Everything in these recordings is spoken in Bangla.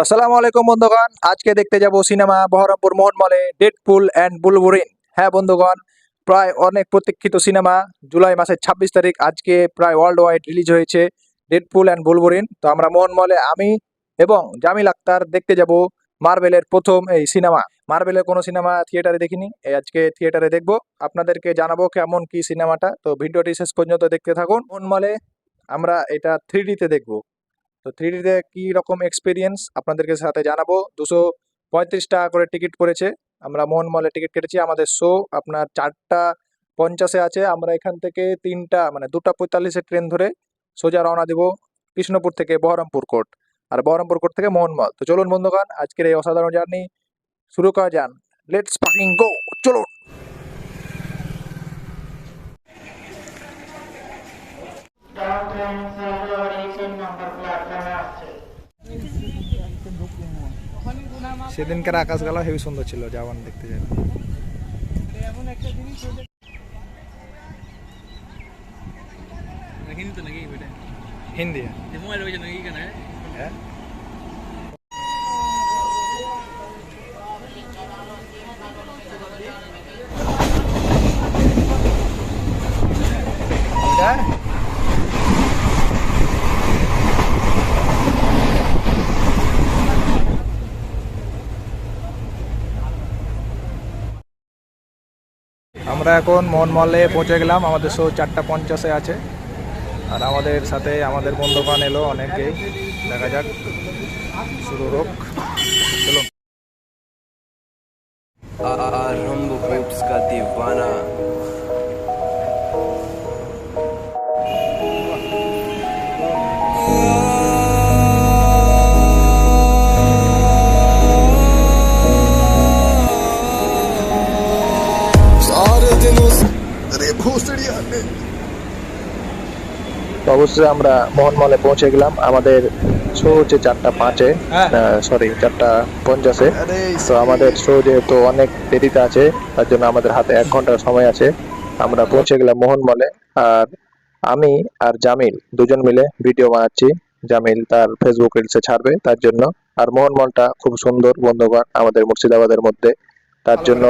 আসসালামু আলাইকুম বন্ধুগণ, আজকে দেখতে যাব সিনেমা বহরমপুর মোহন মলে ডেডপুল অ্যান্ড বুলবুরিন। হ্যাঁ বন্ধুগণ, প্রায় অনেক প্রতীক্ষিত সিনেমা জুলাই মাসের 26 তারিখ আজকে প্রায় ওয়ার্ল্ড ওয়াইড রিলিজ হয়েছে ডেডপুল অ্যান্ড বুলবুরিন। তো আমরা মোহন মলে আমি এবং জামিল আক্তার দেখতে যাব মার্বেলের প্রথম এই সিনেমা। মার্বেলের কোনো সিনেমা থিয়েটারে দেখিনি, এই আজকে থিয়েটারে দেখব। আপনাদেরকে জানাবো কেমন কি সিনেমাটা, তো ভিডিওটি শেষ পর্যন্ত দেখতে থাকুন। মোহন মলে আমরা এটা 3D-তে দেখব। তো 3D-তে কি রকম এক্সপিরিয়েন্স আপনাদেরকে সাথে জানাবো। 235 টাকা করে টিকিট পড়েছে। আমরা মোহন মলে টিকিট কেটেছি। আমাদের শো আপনার 4টা 50-এ আছে। আমরা এখান থেকে 2টা 45-এর ট্রেন ধরে সোজা রওনা দেব কৃষ্ণপুর থেকে বহরমপুর কোর্ট, আর বহরমপুর কোর্ট থেকে মোহন মল। তো চলুন বন্ধুগণ, আজকের এই অসাধারণ জার্নি শুরু করা যান। লেটস ফাকিং গো, চলুন। সেদিনকার আকাশগালা হেবি সুন্দর ছিল, যাওয়ান দেখতে যাই। হিন্দি হ্যাঁ। আমরা এখন মোহন মলে পৌঁছে গেলাম। আমাদের শো 4টা 50-এ আছে, আর আমাদের সাথে আমাদের বন্ধুগণ এলো অনেকেই। দেখা যাক শুরু হোক, চলুন। आरंभ होप्स का दीवाना सारे दिन उस अरे भोसड़ी आने তো অবশ্যই আমরা মোহন মলে পৌঁছে গেলাম। আমাদের শো হচ্ছে 4টা 5-এ, সরি 4টা 50-এ। তো আমাদের শো যেহেতু অনেক দেরিতে আছে, তার জন্য আমাদের হাতে 1 ঘন্টার সময় আছে। আমরা পৌঁছে গেলাম মোহন মলে, আর আমি আর জামিল দুজন মিলে ভিডিও বানাচ্ছি। জামিল তার ফেসবুক রিলসে ছাড়বে তার জন্য। আর মোহন মলটা খুব সুন্দর বন্ধুগণ, আমাদের মুর্শিদাবাদের মধ্যে। তার জন্য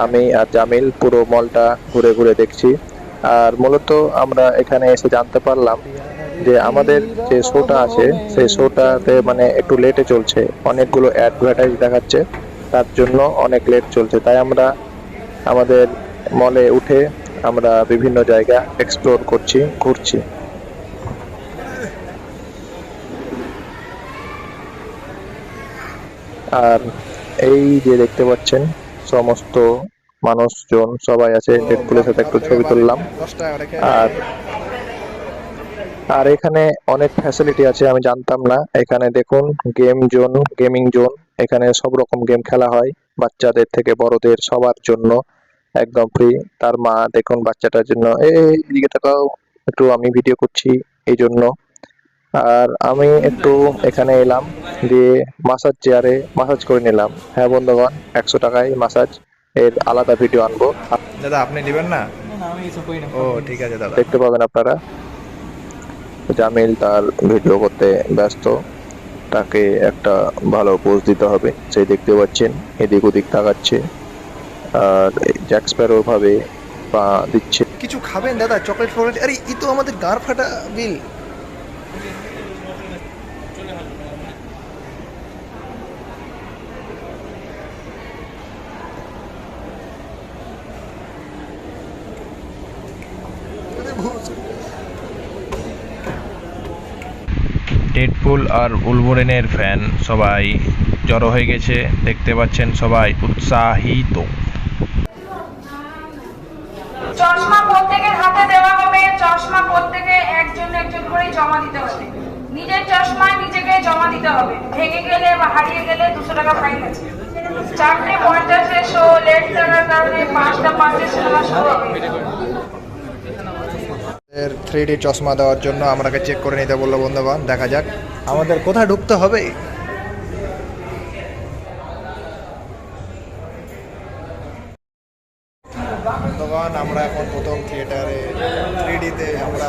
আমি আর জামিল পুরো মলটা ঘুরে ঘুরে দেখছি। আর মূলত আমরা এখানে এসে জানতে পারলাম যে আমাদের যে শোটা আছে সেই শোটাতে একটু লেটে চলছে, অনেকগুলো অ্যাডভার্টাইজ দেখাচ্ছে, তার জন্য অনেক লেট চলছে। তাই আমরা আমাদের মলে উঠে আমরা বিভিন্ন জায়গা এক্সপ্লোর করছি, ঘুরছি। আর এই যে দেখতে পাচ্ছেন সমস্ত মানুষজন সবাই আছে, ডেডপুলের সাথে একটু ছবি তুললাম। আর আর এখানে অনেক ফ্যাসিলিটি আছে, আমি জানতাম না। এখানে দেখুন গেমিং জোন, এখানে সব রকম গেম খেলা হয়, বাচ্চাদের থেকে বড়দের সবার জন্য একদম ফ্রি। তার মা দেখুন বাচ্চাটার জন্য এদিকে তাকাও, একটু আমি ভিডিও করছি এই জন্য। আর আমি একটু এখানে এলাম, দিয়ে মাসাজ চেয়ারে মাসাজ করে নিলাম। হ্যাঁ বন্ধুগণ, 100 টাকায় মাসাজ, এর আলাদা ভিডিও আনবো। দাদা আপনি নেবেন না? ও ঠিক আছে দাদা, দেখতে পাবেন আপনারা। জামিল তার ভিডিও করতে ব্যস্ত, তাকে একটা ভালো পোজ দিতে হবে, সেই দেখতে পাচ্ছেন এদিক ওদিক তাকাচ্ছে। আর জ্যাক স্প্যারো ভাবে পা দিচ্ছে। কিছু খাবেন দাদা? চকলেট ফকলেট? আরে ই তো আমাদের গাঁর ফাটা বিল। ডেডপুল আর উলভরিনের ফ্যান সবাই জড়ো হয়ে গেছে, দেখতে পাচ্ছেন সবাই উৎসাহিত। চশমা প্রত্যেকের হাতে দেওয়া হবে। চশমা প্রত্যেকে একজন একজন করে জমা দিতে হবে। নিজের চশমা নিজেকে জমা দিতে হবে। ভেঙে গেলে বা হারিয়ে গেলে 200 টাকা ফাইন আছে। 4টা 50-এ শো লেট থাকার কারণে 5টা 5-এ সিনেমা শুরু হবে। 3D চশমা দেওয়ার জন্য আমাকে চেক করে নিতে বললো বন্ধুগণ। দেখা যাক আমাদের কোথায় ঢুকতে হবে। বন্ধুগণ, আমরা এখন প্রথম থিয়েটারে 3D-তে আমরা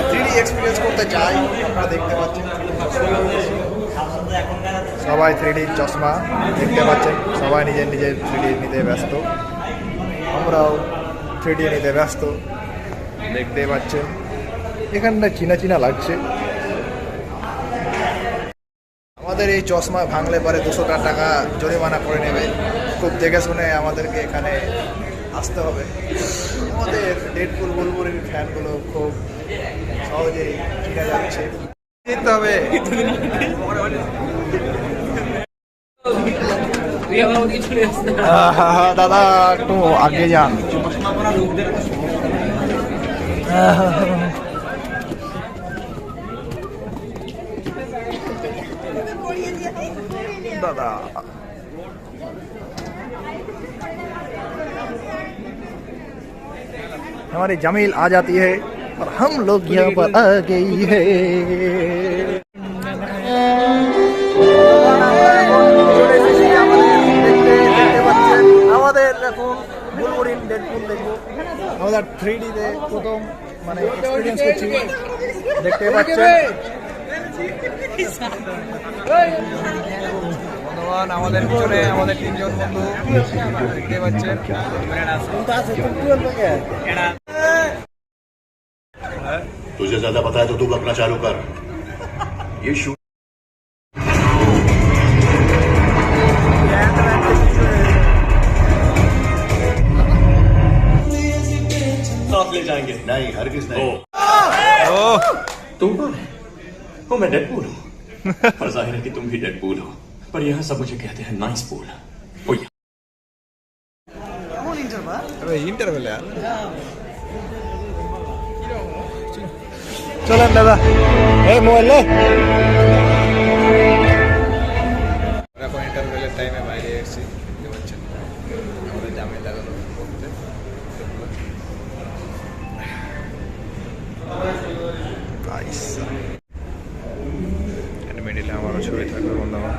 3D এক্সপিরিয়েন্স করতে চাই। আপনারা দেখতে পাচ্ছেন সবাই 3D চশমা দেখতে পাচ্ছেন, সবাই নিজের নিজের 3D নিতে ব্যস্ত, আমরাও 3D নিতে ব্যস্ত দেখতে পাচ্ছেন। এখানটা চীনা চীনা লাগছে। আমাদের এই চশমা ভাঙলে পরে 200 টাকা জরিমানা করে নেবে। খুব দেখে শুনে আমাদেরকে এখানে আসতে হবে। আমাদের ডেডপুল বুলবুলির ফ্যানগুলো খুব সহজেই কিনে যাচ্ছে, কিনতে হবে। দাদা একটু আগে যান। दादा हमारी जमील आ जाती है और हम लोग यहाँ पर आ गई है। আমাদের এখন বুলবুলিন ডেডপুল দেখবো, আমাদের 3D তে প্রথম মানে এক্সপেরিয়েন্স করছি, দেখতে পাচ্ছেন। বন্ধুগণ আমাদের পিছনে আমাদের 3 জন বন্ধু দেখতে পাচ্ছেন। तुझे ज्यादा पता है तो तू अपना चालू कर। ये शूट साथ ले जाएंगे। नहीं हरगिज नहीं। तुम कौन है? वो मैं डेडपूल हूँ। और जाहिर है कि तुम भी डेडपूल हो, पर यहाँ सब मुझे कहते हैं नाइस पूल। ओ इंटरवल চলেন দাদা, এই মোবাইল এখন ইন্টারভেলের টাইমে বাইরে এসেছি, দেখতে পাচ্ছেন আমাদের জামিল লাগানো করতে। মিডিলে আমারও ছবি থাকবে বন্ধুরা।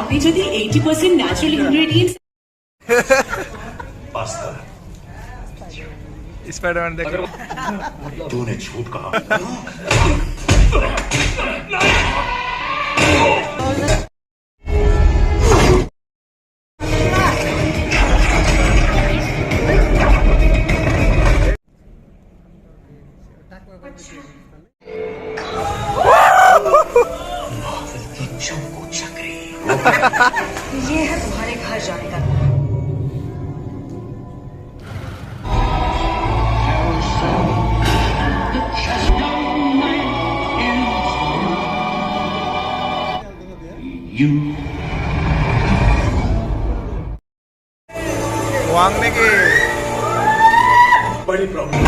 আপনি যদি 80% ন্যাচারাল ইনগ্রেডিয়েন্টস पास्ता स्पाइडरमैन देखो। तूने झूठ कहा। ये है तुम्हारे घर जाने का वांगने के बड़ी प्रॉब्लम।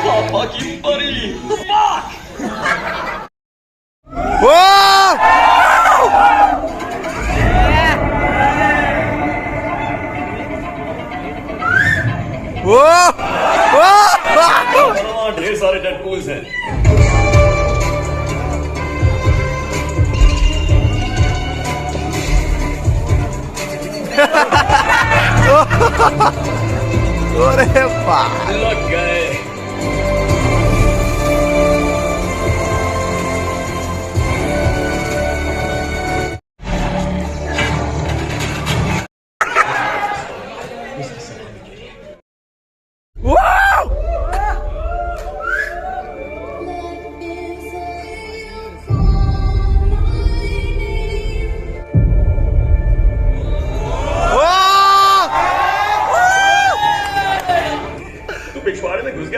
पापा की परी। ढेर सारे डेडपूल्स हैं। अरे वाह, लग गए। पिछवाड़े में घुस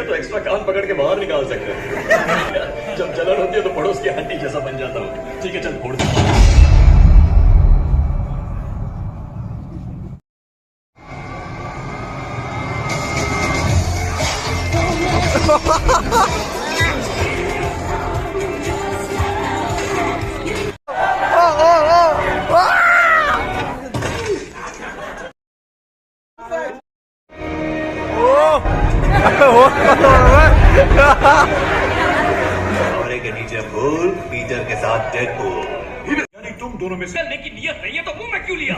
मिसलने की नियत नहीं है तो मुंह में क्यों लिया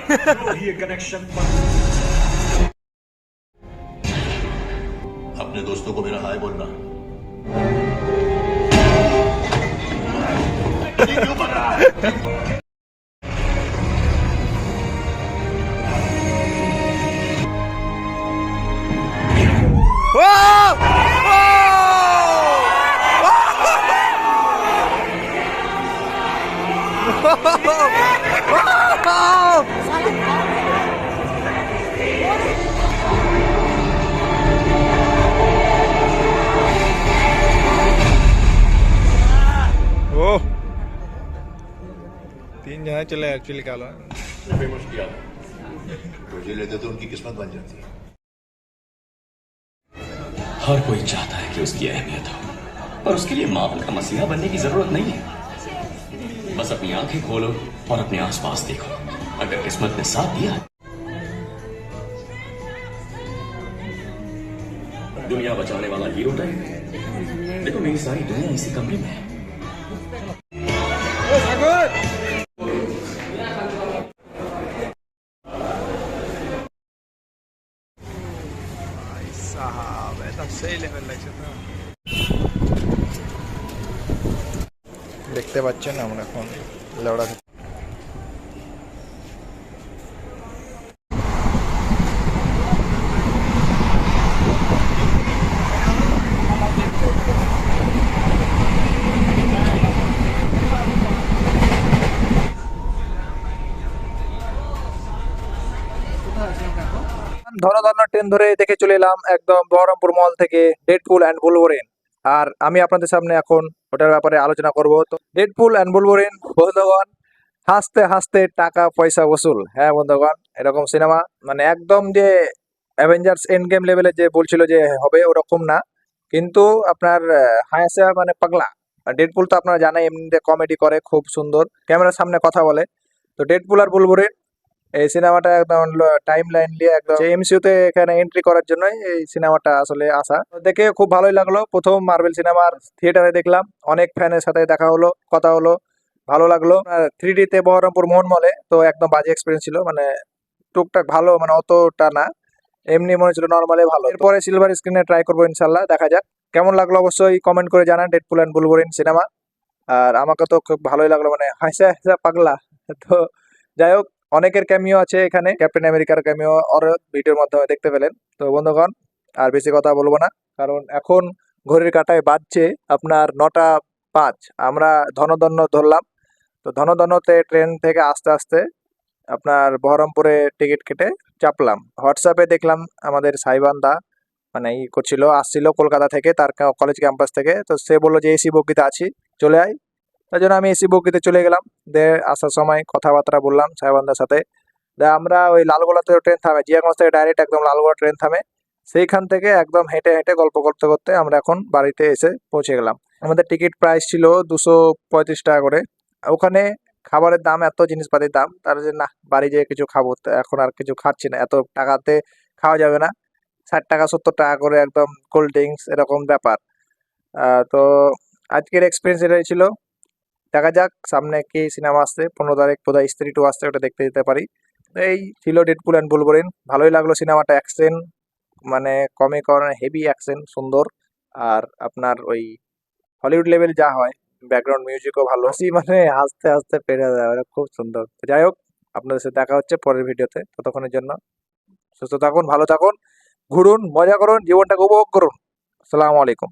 ये कनेक्शन अपने दोस्तों को मेरा हाय बोलना क्यों बन रहा है ओह 3 जने चले एक्चुअली कालो फेमस किया रोजे लेते तो उनकी किस्मत बन जाती है हर कोई चाहता है कि उसकी अहमियत हो और उसके लिए माहौल का मसीहा बनने की जरूरत नहीं है बस अपनी आंखें खोलो और अपने आसपास देखो अगर किस्मत ने साथ दिया दुनिया बचाने वाला हीरो टाइप देखो मेरी सारी दुनिया इसी कमरे में है साहब एकदम सही लेवल লাগছে তো দেখতে পাচ্ছেন আমরা এখন লড়া ধন ধন ট্রেন ধরে দেখে চলে এলাম একদম বহরমপুর মল থেকে ডেডপুল অ্যান্ড বুলভারিন আর আমি আপনাদের সামনে এখন ওটার ব্যাপারে আলোচনা করব তো ডেডপুল অ্যান্ড বুলভারিন বন্ধুগণ হাসতে হাসতে টাকা পয়সা বসুল হ্যাঁ বন্ধুগণ এরকম সিনেমা মানে একদম যে অ্যাভেঞ্জার্স এন্ড গেম লেভেলে যে বলছিল যে হবে ওরকম না কিন্তু আপনার হাসা মানে পাগলা আর ডেডপুল তো আপনারা জানেন এমনিতে কমেডি করে খুব সুন্দর ক্যামেরার সামনে কথা বলে তো ডেডপুল আর বুলভারিন এই সিনেমাটা একদম টাইম লাইন নিয়ে একদম এমসিইউতে এখানে এন্ট্রি করার জন্যই এই সিনেমাটা আসলে আসা দেখে খুব ভালোই লাগলো প্রথম মার্বেল সিনেমার থিয়েটারে দেখলাম অনেক ফ্যানের সাথে দেখা হলো কথা হলো ভালো লাগলো 3D তে বহরমপুর মোহন মলে তো একদম বাজে এক্সপিরিয়েন্স ছিল মানে টুকটাক ভালো মানে অতটা না এমনি মনে ছিল নর্মালি ভালো এরপরে সিলভার স্ক্রিনে ট্রাই করবো ইনশাল্লাহ দেখা যাক কেমন লাগলো অবশ্যই কমেন্ট করে জানান ডেডপুল অ্যান্ড বুলভারিন সিনেমা আর আমাকে তো খুব ভালোই লাগলো মানে হাসা হাসা পাগলা তো যাই হোক অনেকের ক্যামিও আছে এখানে ক্যাপ্টেন আমেরিকার ক্যামিও ওর ভিডিওর মাধ্যমে দেখতে পেলেন তো বন্ধুগণ আর বেশি কথা বলবো না কারণ এখন ঘড়ির কাঁটায় বাজছে আপনার 9:05 আমরা ধনধন্য ধরলাম তো ধনধন্যতে ট্রেন থেকে আস্তে আস্তে আপনার বহরমপুরে টিকিট কেটে চাপলাম হোয়াটসঅ্যাপে দেখলাম আমাদের সাইবান্দা মানে ই করছিল আসছিল কলকাতা থেকে তার কলেজ ক্যাম্পাস থেকে তো সে বললো যে এসি বগিতে আছি চলে আয় তাই জন্য আমি এসি বগিতে চলে গেলাম দে আসার সময় কথাবার্তা বললাম সাহেবান্দার সাথে দে আমরা ওই লালগোলাতে ট্রেন থামে জিয়াগঞ্জ থেকে ডাইরেক্ট একদম লালগোলা ট্রেন থামে সেইখান থেকে একদম হেঁটে হেঁটে গল্প করতে করতে আমরা এখন বাড়িতে এসে পৌঁছে গেলাম আমাদের টিকিট প্রাইস ছিল 235 টাকা করে ওখানে খাবারের দাম এত জিনিসপাতির দাম তার যে না বাড়ি যেয়ে কিছু খাবো তো এখন আর কিছু খাচ্ছি না এত টাকাতে খাওয়া যাবে না 60 টাকা 70 টাকা করে একদম কোল্ড ড্রিঙ্কস এরকম ব্যাপার তো আজকের এক্সপিরিয়েন্স এটাই ছিল দেখা যাক সামনে কি সিনেমা আসছে 15 তারিখ বোধহয় স্ত্রী 2 আসছে ওটা দেখতে যেতে পারি এই ছিল ডেডপুল অ্যান্ড বুলভারিন ভালোই লাগলো সিনেমাটা অ্যাকশন মানে কমিক আর হেভি অ্যাকশন সুন্দর আর আপনার ওই হলিউড লেভেল যা হয় ব্যাকগ্রাউন্ড মিউজিকও ভালো হাসি মানে হাসতে হাসতে পেরে যায় ওটা খুব সুন্দর তো যাই হোক আপনাদের সাথে দেখা হচ্ছে পরের ভিডিওতে ততক্ষণের জন্য সুস্থ থাকুন ভালো থাকুন ঘুরুন মজা করুন জীবনটাকে উপভোগ করুন আসসালামু আলাইকুম